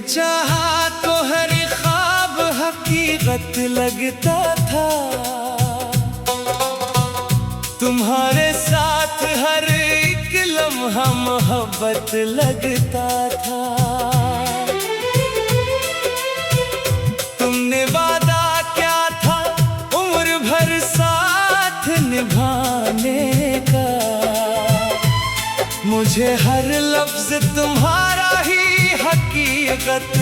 चाहा तो हर ख्वाब हकीकत लगता था। तुम्हारे साथ हर एक लम्हा मोहब्बत लगता था। तुमने वादा क्या था उम्र भर साथ निभाने का। मुझे हर लफ्ज तुम्हारा ही हकीकत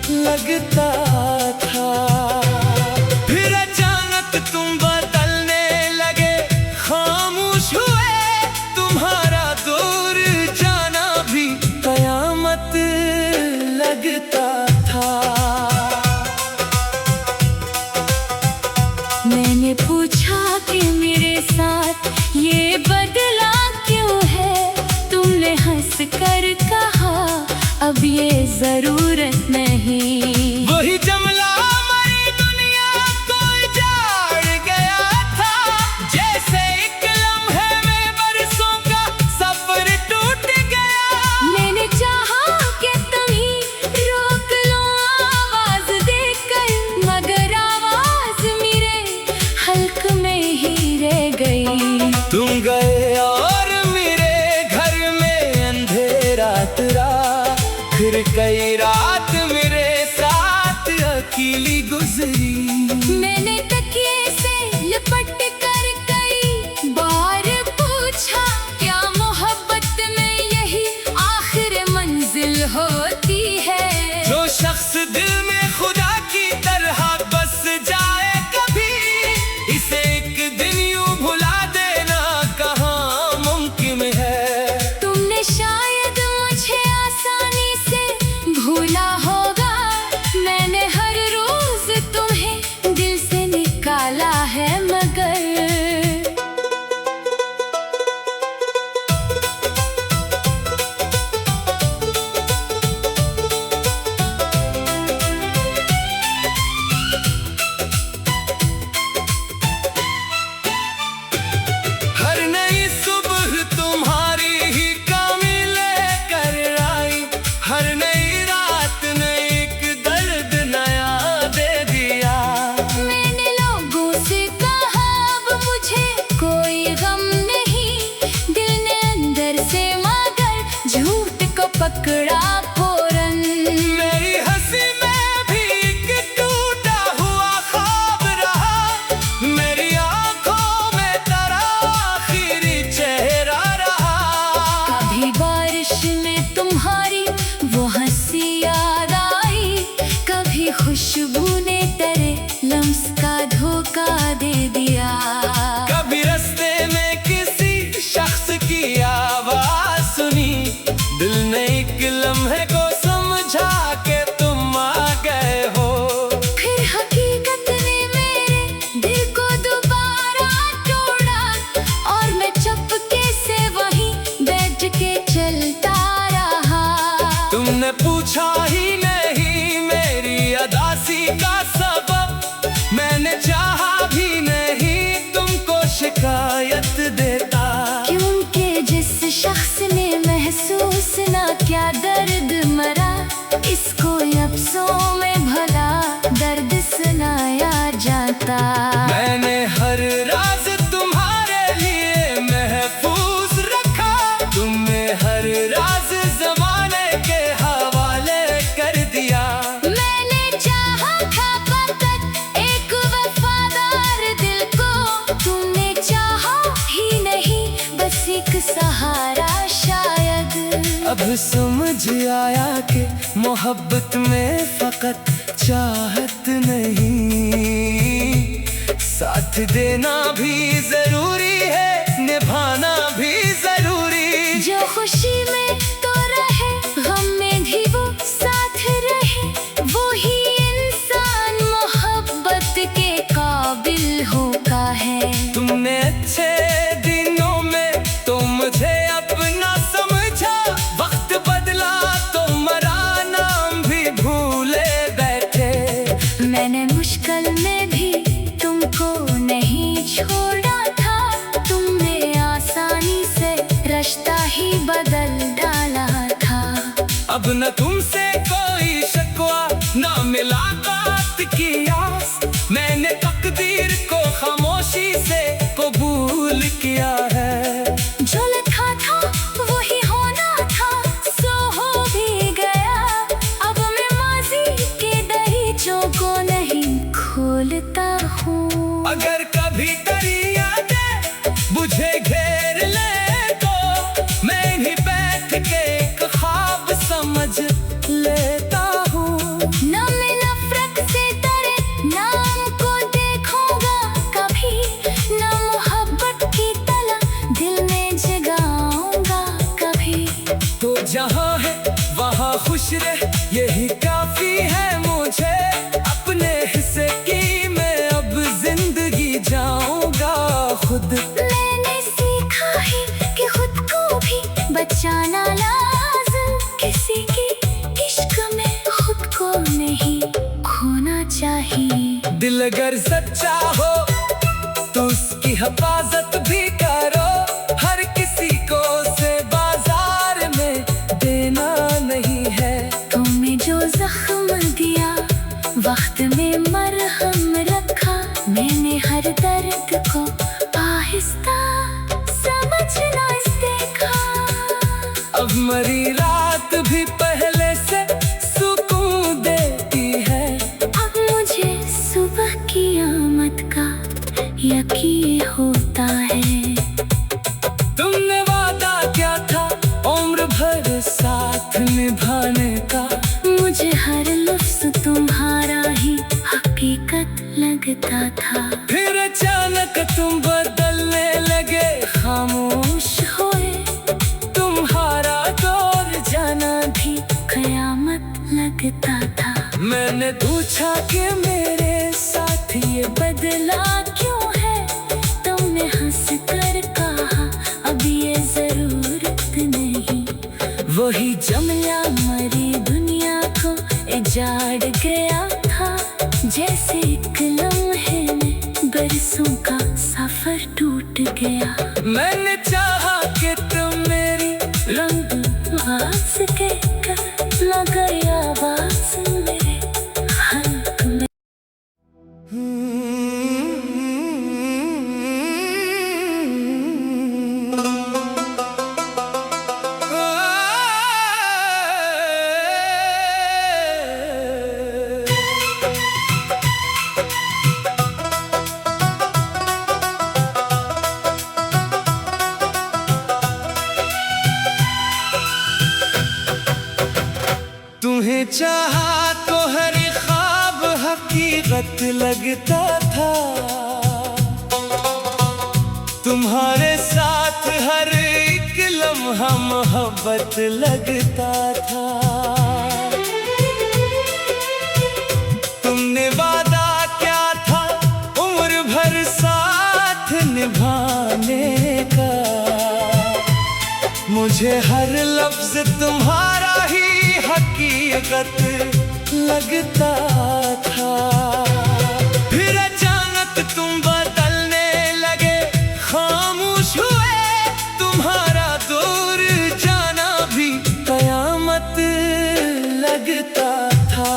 लगता था। फिर अचानक तुम बदलने लगे, खामोश हुए, तुम्हारा दूर जाना भी कयामत लगता था। मैंने पूछा कि मेरे साथ ये बदला क्यों है। तुमने हंस कर कहा अब ये जरूरत नहीं। वही जमला हमारी दुनिया को उजाड़ गया था। जैसे एक लम्हे में बरसों का सफर टूट गया। मैंने चाहा कि तुम्ही रोक लो आवाज देकर, मगर आवाज मेरे हल्क में ही रह गई। तुम गए और मेरे घर में अंधेरा रहा। फिर कई रात मेरे साथ अकेली गुजरी। मैंने तकिए से लिपट कर कई बार पूछा, क्या मोहब्बत में यही आखिर मंजिल होती है। जो शख्स दिल में खुदा की तरह बस जाए कभी, इसे एक दिन यूं भुला देना कहाँ मुमकिन है। तुमने शायद मुझे आसानी से भूला होगा। मैंने हर रोज तुम्हें दिल से निकाला है, मगर हर नई सुबह तुम्हारी ही कमी लेकर आई। हर नई रात ने एक दर्द नया दे दिया। मैंने लोगों से कहा अब मुझे कोई गम नहीं। दिल ने अंदर से मगर झूठ को पकड़ा फौरन। मेरी हंसी में भी एक टूटा हुआ ख्वाब रहा। मेरी आंखों में तेरा आखिरी चेहरा रहा। कभी बारिश में तुम्हारी वो हंसी याद आई, कभी खुशबू ने तेरे लम्स का धोखा दे दिया। कभी रास्ते में किसी शख्स की आवाज सुनी। दिल ने एक लम्हे को समझा के तुम आ गए हो। फिर हकीकत ने मेरे दिल को दोबारा तोड़ा, और मैं चुपके से वहीं बैठ के चलता रहा। तुमने पूछा ही नहीं मेरी अदासी का सबब। मैंने चाहा भी नहीं तुमको शिकायत देता। क्योंकि जिस शख्स ने महसूस ना क्या दर्द मरा, इसको लफ्ज़ों में भला दर्द सुनाया जाता। मैंने हर राज तुम्हारे लिए महफूज रखा। तुमने हर राज जमाने के हवाले कर दिया। मैंने चाहा था फकत एक वफादार दिल को। तुमने चाहा ही नहीं बस एक सहारा शायद। अब समझ आया कि मोहब्बत में फकत चाहत नहीं, साथ देना भी जरूरी है, निभाना भी जरूरी। जो खुशी में तो रहे, गम में भी वो साथ रहे, वो ही इंसान मोहब्बत के काबिल होता है। तुमने अच्छे दिनों में तो मुझे अपना समझा। वक्त बदला तो मरा नाम भी भूले बैठे। मैंने मुश्किल में भी तुमको नहीं छोड़ा था। तुमने आसानी से रास्ता ही बदल डाला था। अब न तुमसे कोई की आस, मैंने तकदीर को खामोशी से कबूल किया है। जो लिखा था वही होना था, सो हो भी गया। अब मैं माजी के दरीचों को नहीं खोलता हूँ। अगर कभी तेरी यादें मुझे घेर ले तो मैं इन्हीं बैठ के एक ख्वाब समझ लेता हूँ। न मैं नफरत से तेरे नाम को देखूंगा कभी, न मोहब्बत की तला दिल में जगाऊंगा कभी। तो जहाँ है वहाँ खुश रह, यही काफी है मुझे। अपने हिस्से की मैं अब जिंदगी जाऊंगा खुद। मैंने सीखा है कि खुद को भी बचाना लाज़िम, किसी की इश्क में खुद को नहीं खोना चाहिए। दिल अगर सच्चा हो तो उसकी हिफाजत भी करो। हर किसी को से बाजार में देना नहीं है। तुमने जो जख्म दिया, वक्त में मरहम रखा, मैंने हर दर्द को आहिस्ता समझना सीखा। अब मरी रात भी पहले से सुकून देती है। अब मुझे सुबह की आमद का यकीन होता है। तुमने वादा क्या था उम्र भर साथ निभाने का, मुझे हर लफ्ज़ तुम्हारा ही हकीकत लगता था। फिर अचानक तुम बदलने लगे, खामोश होए तुम्हारा दौर जाना भी कयामत लगता था। मैंने पूछा कि मेरे साथ ये बदला क्यों है, तुमने हंस कर कहा अब ये जरूरत नहीं। वही जमला मरी दुनिया को उजाड़ गया था, जैसे एक लम्हे में बरसों का सफर टूट गया। मैंने चाहा कि तुम मेरी रंग आस के कर लगाई आवाज मेरे हल्क में। तुम्हें चाहा तो हर ख्वाब हकीकत लगता था। तुम्हारे साथ हर एक लम्हा मोहब्बत लगता था। तुमने वादा क्या था उम्र भर साथ निभाने का, मुझे हर लफ्ज तुम्हारा ही हकीकत लगता था। फिर अचानक तुम बदलने लगे, खामोश हुए तुम्हारा दूर जाना भी कयामत लगता था।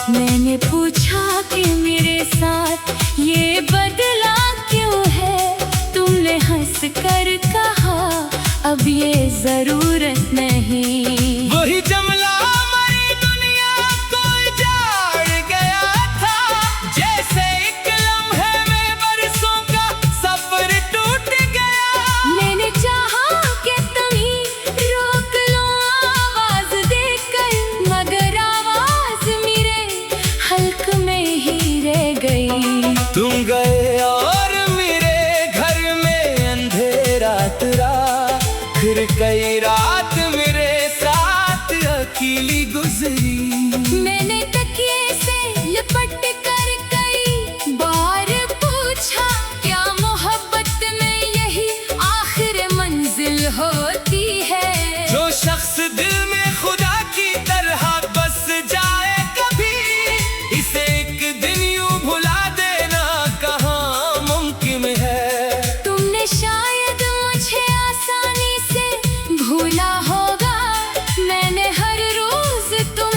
मैंने पूछा कि मेरे साथ ये बदला क्यों है, तुमने हंस कर कहा अब ये जरूरत नहीं। वही जमला हमारी दुनिया को उजाड़ गया था, जैसे एक लम्हे में बरसों का सफर टूट गया। मैंने चाहा कि तुम ही रोक लो आवाज देकर, मगर आवाज मेरे हल्क में ही रह गई। तुम गए और मेरे घर में अंधेरा तेरा, फिर कई रात मेरे साथ अकेली गुजरी। मैंने तकिए से लिपट कर कई बार पूछा, क्या मोहब्बत में यही आखिर मंजिल होती है। जो शख्स दिल में खुदा की तरह बस जाए कभी, इसे एक दिन यूं भुला देना कहाँ मुमकिन है। तुमने शायद मुझे आसानी से भूला होगा, मैंने हर रोज तुम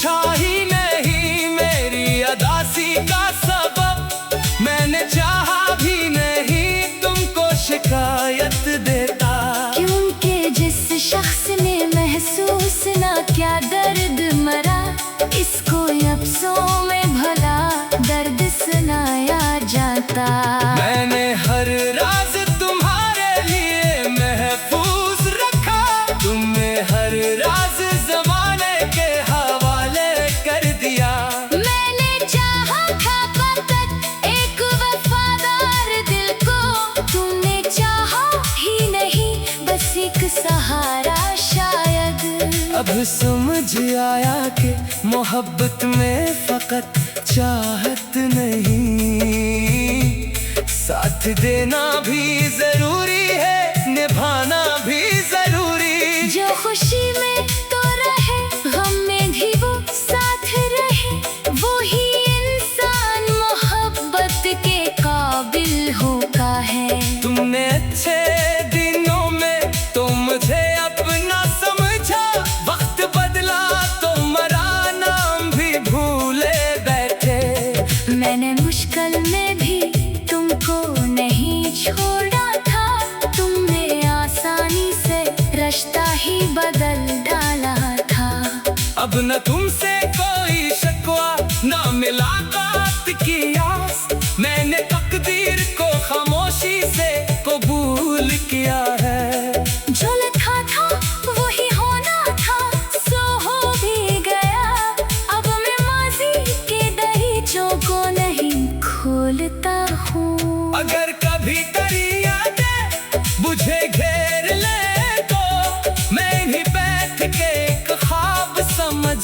पूछा ही नहीं मेरी अदासी का सबब। मैंने चाहा भी नहीं तुमको शिकायत देता, क्योंकि जिस शख्स ने महसूस ना क्या दर्द मरा, इसको लफ्ज़ों में भला दर्द सुनाया जाता। मैंने हर राज तुम्हारे लिए महफूज रखा, तुमने हर राज ज़माने के हवाले कर दिया। मैंने चाहा था फकत एक वफादार दिल को, तुमने चाहा ही नहीं बस एक सहारा शायद। अब समझ आया कि मोहब्बत में फकत चाहत नहीं, साथ देना भी जरूरी है, निभाना भी जरूरी। जो खुशी में तो रहे, गम में भी वो साथ रहे, वो ही इंसान मोहब्बत के काबिल होता है। तुमने अच्छे दिनों में तो मुझे अपना समझा, वक्त बदला तो मरा नाम भी भूले बैठे। मैंने मुश्किल में भी तुमको नहीं छोड़ा था, तुमने आसानी से रास्ता ही बदल डाला था। अब न तुमसे कोई शिकवा न मुलाकात की आस, मैंने तकदीर को खामोशी से कबूल किया है। जो लिखा था वही होना था, सो हो भी गया। अब मैं माजी के दरीचों को नहीं खोलता हूँ। अगर कभी तेरी यादें मुझे घेर ले तो मैं ही बैठ के एक ख्वाब समझ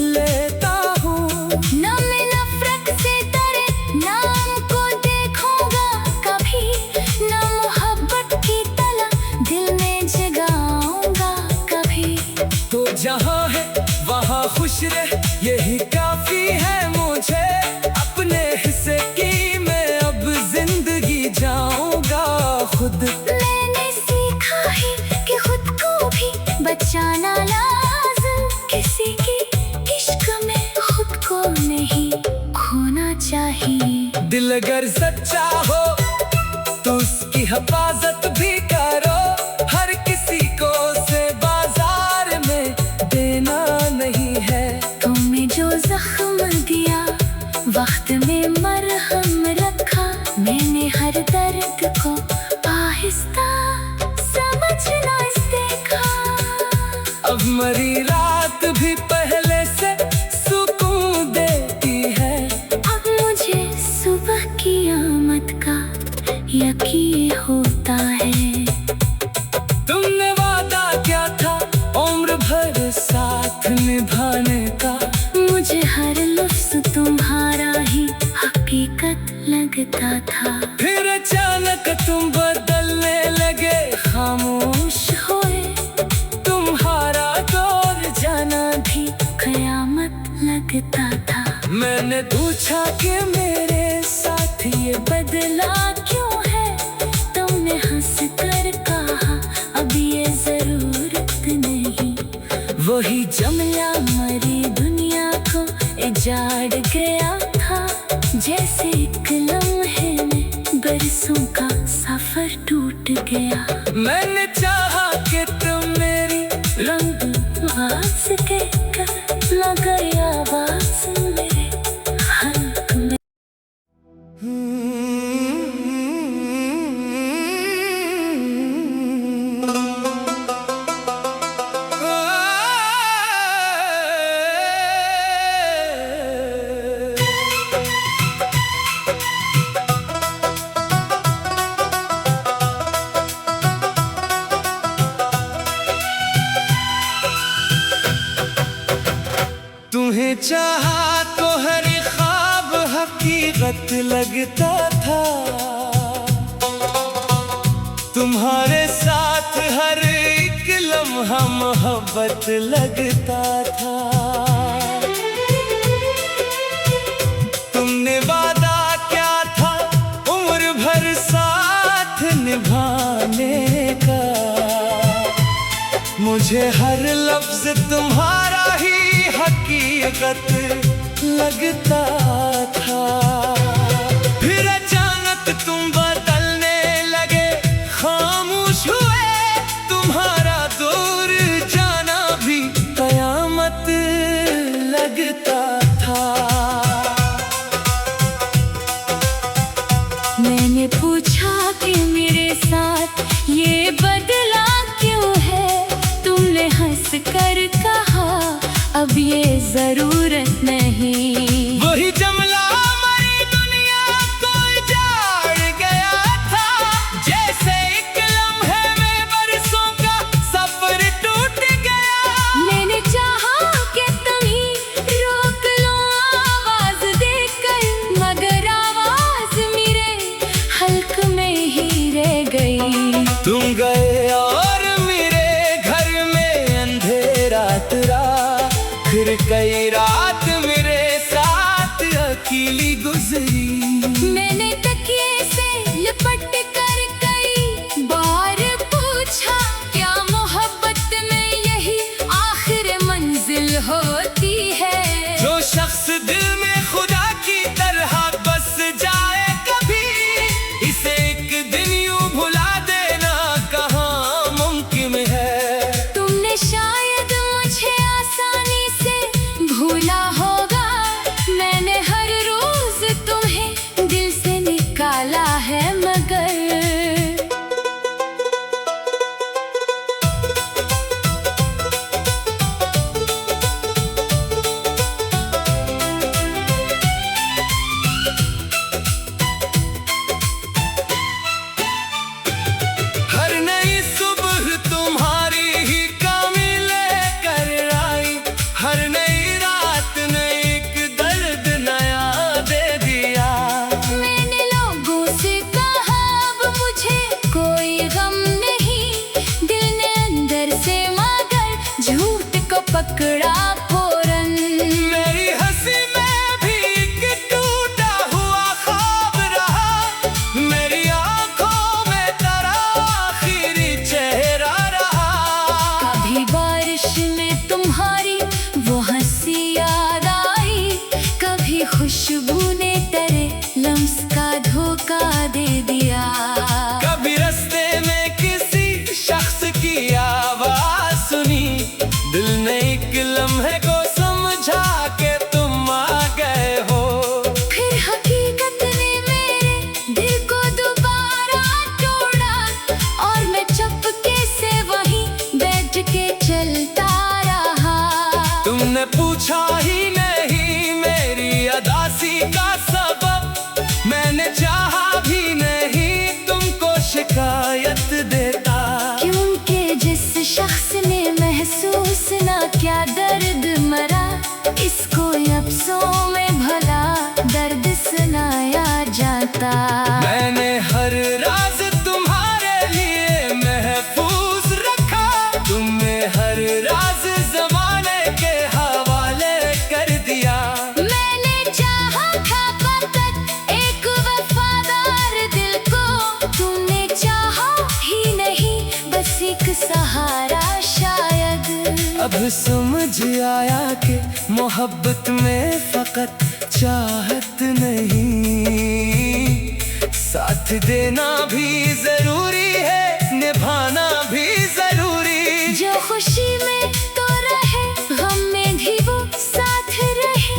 लेता हूँ। न मैं नफरत से तेरे नाम को देखूंगा कभी, न मोहब्बत की तलब दिल में जगाऊंगा कभी। तो जहाँ है वहाँ खुश रह, यही काफी है मुझे। अपने हिस्से की मैं अब जिंदगी जाऊंगा खुद। मैंने सीखा है कि खुद को भी बचाना लाज़िम, किसी की इश्क में खुद को नहीं खोना चाहिए। दिल अगर सच्चा हो तो उसकी हिफाजत भी करो, हर किसी को से बाजार में देना नहीं है। तुमने जो जख्म दिया, वक्त में मरहम रखा, मैंने हर दर्द को आहिस्ता समझना सीखा। अब मरी रात भी पहले से सुकून देती है, अब मुझे सुबह की आमद का यकीन होता है। तुमने वादा क्या था उम्र भर साथ निभाने का, मुझे हर लफ्ज़ तुम्हारा ही हकीकत लगता था। फिर अचानक तुम बदलने लगे, खामोश होए तुम्हारा दौर जाना भी कयामत लगता था। मैंने पूछा कि मेरे साथ ये बदला क्यों है, तुमने हंस कर कहा अब ये जरूरत नहीं। वही जमला मरी दुनिया को उजाड़ गया था, जैसे एक लम्हे में बरसों का सफर टूट गया। मैंने चाहा कि तुम मेरी रंग आवाज के कर लगाई आवाज मेरे हल्क में। तुम्हें चाहा तो हर ख्वाब हकीकत लगता था, तुम्हारे साथ हर एक लम्हा मोहब्बत लगता था। तुमने वादा क्या था उम्र भर साथ निभाने का, मुझे हर लफ्ज तुम्हारा ही हक हकीकत लगता था। फिर अचानक तुम बदलने लगे, खामोश हुए, तुम्हारा दूर जाना भी कयामत लगता था। मैंने पूछा कि मेरे साथ ये बदला क्यों है, तुमने हंस कर कहा अब ये जरूरत नहीं। वही जमला हमारी दुनिया को उजाड़ गया था, जैसे एक लम्हे में बरसों का सफर टूट गया। मैंने चाहा कि तुम ही रोक लो आवाज देकर, मगर आवाज मेरे हल्क में ही रह गई। तुम गए और मेरे घर में अंधेरा रहा, फिर कई रात मेरे साथ अकेली गुजरी। मैंने तकिए से लिपट कर कई बार पूछा, क्या मोहब्बत में यही आखिर मंजिल होती है? जो शख्स दिल में खुदा की तरह बस जाए कभी, इसे एक दिन यूं भुला देना कहाँ मुमकिन है। तुमने शायद मुझे आसानी से भूला होगा, मैंने हर रोज तुम्हें दिल से निकाला है, मगर हर नई सुबह तुम्हारी ही कमी लेकर आई, हर नई रात ने एक दर्द नया दे दिया। मैंने लोगों से कहा अब मुझे कोई गम नहीं, दिल ने अंदर से मगर झूठ को पकड़ा फौरन। मेरी हंसी में भी एक टूटा हुआ ख्वाब रहा, मेरी आंखों में तेरा आखिरी चेहरा रहा। कभी बारिश में तुम्हारी वो हंसी याद आई, कभी खुशबू ने तेरे लम्स का धोखा दे दिया। कभी रास्ते में किसी शख्स की आवाज सुनी, दिल ने एक लम्हे को समझा के तुम आ गए हो। फिर हकीकत ने मेरे दिल को दोबारा तोड़ा, और मैं चुपके से वहीं बैठ के चलता रहा। तुमने पूछा ही नहीं मेरी अदासी का सबब, मैंने चाहा भी नहीं तुमको शिकायत देता। क्योंकि जिस शख्स ने महसूस ना क्या दर्द मरा, इसको लफ्ज़ों में भला दर्द सुनाया जाता। मैंने हर राज तुम्हारे लिए महफूज रखा, तुमने हर राज जमाने के हवाले कर दिया। मैंने चाहा था फकत एक वफादार दिल को, तुमने चाहा ही नहीं बस एक सहारा शायद। अब समझ आया कि मोहब्बत में फकत चाहत नहीं, साथ देना भी जरूरी है, निभाना भी जरूरी। जो खुशी में तो रहे, गम में भी वो साथ रहे,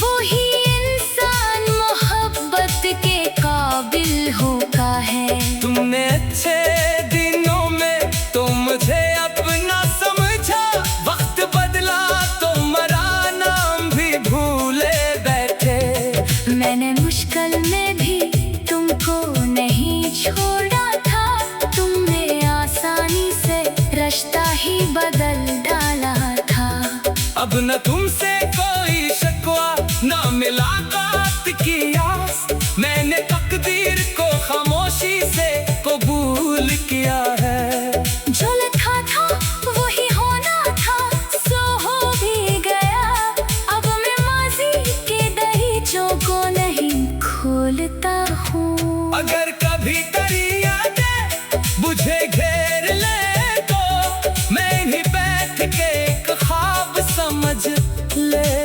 वो ही इंसान मोहब्बत के काबिल होता है। तुमने अच्छे दिनों में तो मुझे अपना समझा, वक्त बदला तो मरा नाम भी भूले बैठे। मैंने मुश्किल में भी तुमको नहीं छोड़ा था, तुमने आसानी से रास्ता ही बदल डाला था। अब न तुमसे कोई शिकवा, न मुलाकात की आस, मैंने तकदीर को खामोशी से कबूल किया है। जो लिखा था वही होना था, सो हो भी गया। अब मैं माजी के दहीचों को नहीं खोलता हूँ। अगर कभी तेरी यादें मुझे घेर ले, तो मैं ही बैठ के एक ख्वाब समझ ले।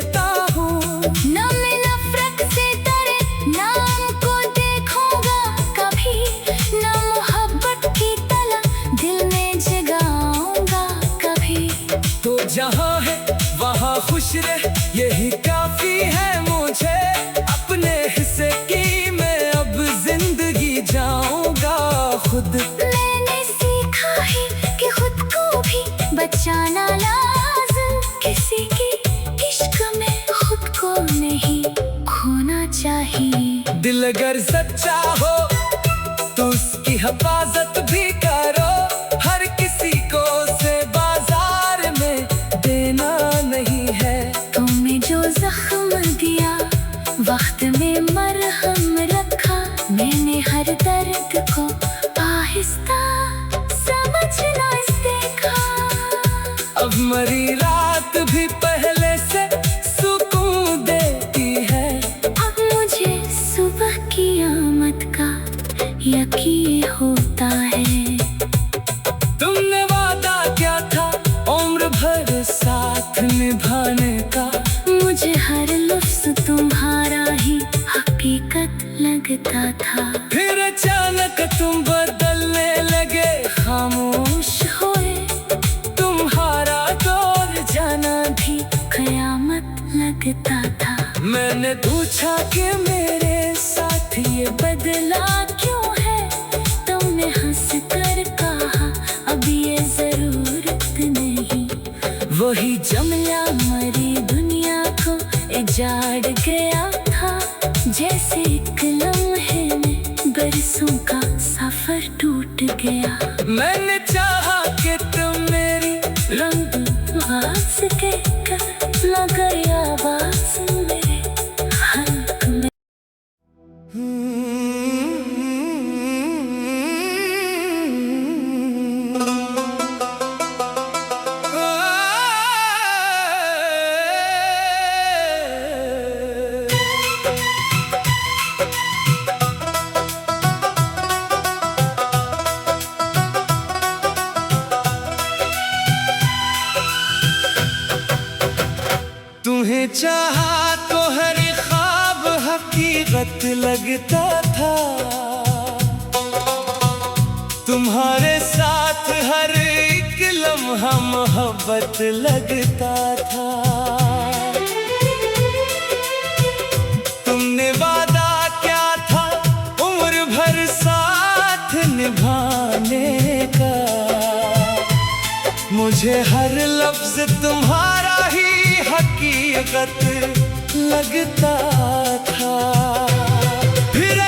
मुआशरे यही काफी है मुझे, अपने हिस्से की मैं अब जिंदगी जाऊंगा खुद। मैंने सीखा है कि खुद को भी बचाना लाज़िम, किसी की इश्क में खुद को नहीं खोना चाहिए। दिल अगर सच्चा हो तो उसकी हिफाजत भी करो, हर किसी को से बाजार में देना नहीं है। तुमने जो जख्म दिया वक्त में मरहम रखा, मैंने हर दर्द को आहिस्ता समझना सीखा। अब मरी रात भी पहले से सुकून देती है, अब मुझे सुबह की आमद का यकीन होता है। तुमने वादा क्या था उम्र भर साथ निभाने का, मुझे हर लफ्ज़ तुम्हारा ही हकीकत लगता था। फिर अचानक तुम बदलने लगे, खामोश होए तुम्हारा और जाना भी कयामत लगता था। मैंने पूछा कि मेरे साथ ये बदला क्यों है, तुमने हंस कर कहा अब ये जरूरत नहीं। वही जमला मरी दुनिया को उजाड़ गया था, जैसे एक लम्हे में बरसों का सफर टूट गया। मैंने चाहा कि तुम मेरी रंग आवाज के कर लगाई आवाज मेरे हल्क में। तुम्हें चाहा तो हर ख्वाब हकीकत लगता था, तुम्हारे साथ हर एक लम्हा मोहब्बत लगता था। तुमने वादा क्या था उम्र भर साथ निभाने का, मुझे हर लफ्ज तुम्हारा ही हकीकत लगता था। फिर